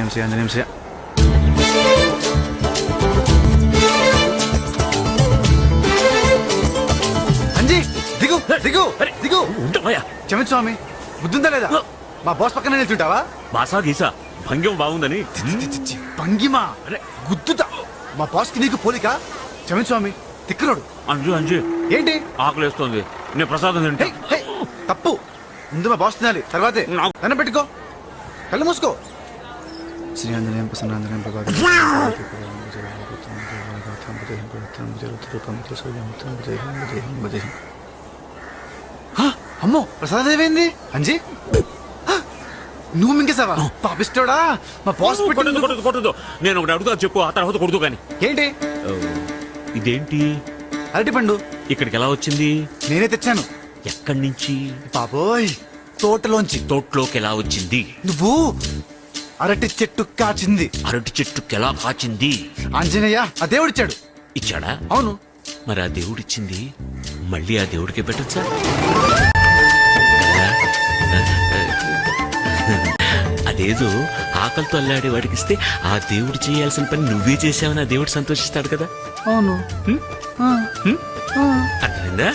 ఆంజనేయం శ్రీ. అంజీ దిగు దిగు దిగు. క్షమించు స్వామి, బుద్ధుందా లేదా? మా బాస్ పక్కన నిల్చుంటావా? బాసా గీసా భంగ్యం బాగుందని. భంగిమా అరే గుద్దుతా. మా బాస్ కి నీకు పోలిక. క్షమించు స్వామి, తిక్కరోడు. అంజు అంజు ఏంటి ఆకలేస్తోంది, నేను ప్రసాదం తింటా. హే, తప్పు. ముందు మా బాస్ తినాలి, తర్వాతే దండం పెట్టుకో. కళ్ళు మూసుకో. శ్రీ ఆంజనేయం ప్రసన్నాంజనేయం ప్రభాకర్. అమ్మో ప్రసాదం ఏమైంది అంజీ? నువ్వు మింగేసావా? పాపిస్తాడా మా బాస్. కొట్టదు, నేను ఒకటి అడుగుతా చెప్పు, ఆ తర్వాత కొడుతూ కానీ. ఏంటి? ఇదేంటి అరటి పండు ఇక్కడికి ఎలా వచ్చింది? నేనే తెచ్చాను. ఎక్కడి నుంచి? బాబోయ్, తోటలోంచి. తోటలోకి ఎలా వచ్చింది? నువ్వు అరటి చెట్టు కాచింది. అరటి చెట్టుకి ఎలా కాచింది? ఆంజనేయ ఆ దేవుడిచ్చాడు. ఇచ్చాడా? అవును. మరి ఆ దేవుడిచ్చింది మళ్ళీ ఆ దేవుడికి పెట్టొచ్చా? అదేదో ఆకలితో అల్లాడే వాడికి ఇస్తే ఆ దేవుడు చేయాల్సిన పని నువ్వే చేసావని ఆ దేవుడు సంతోషిస్తాడు కదా. అవును. అర్థమైందా?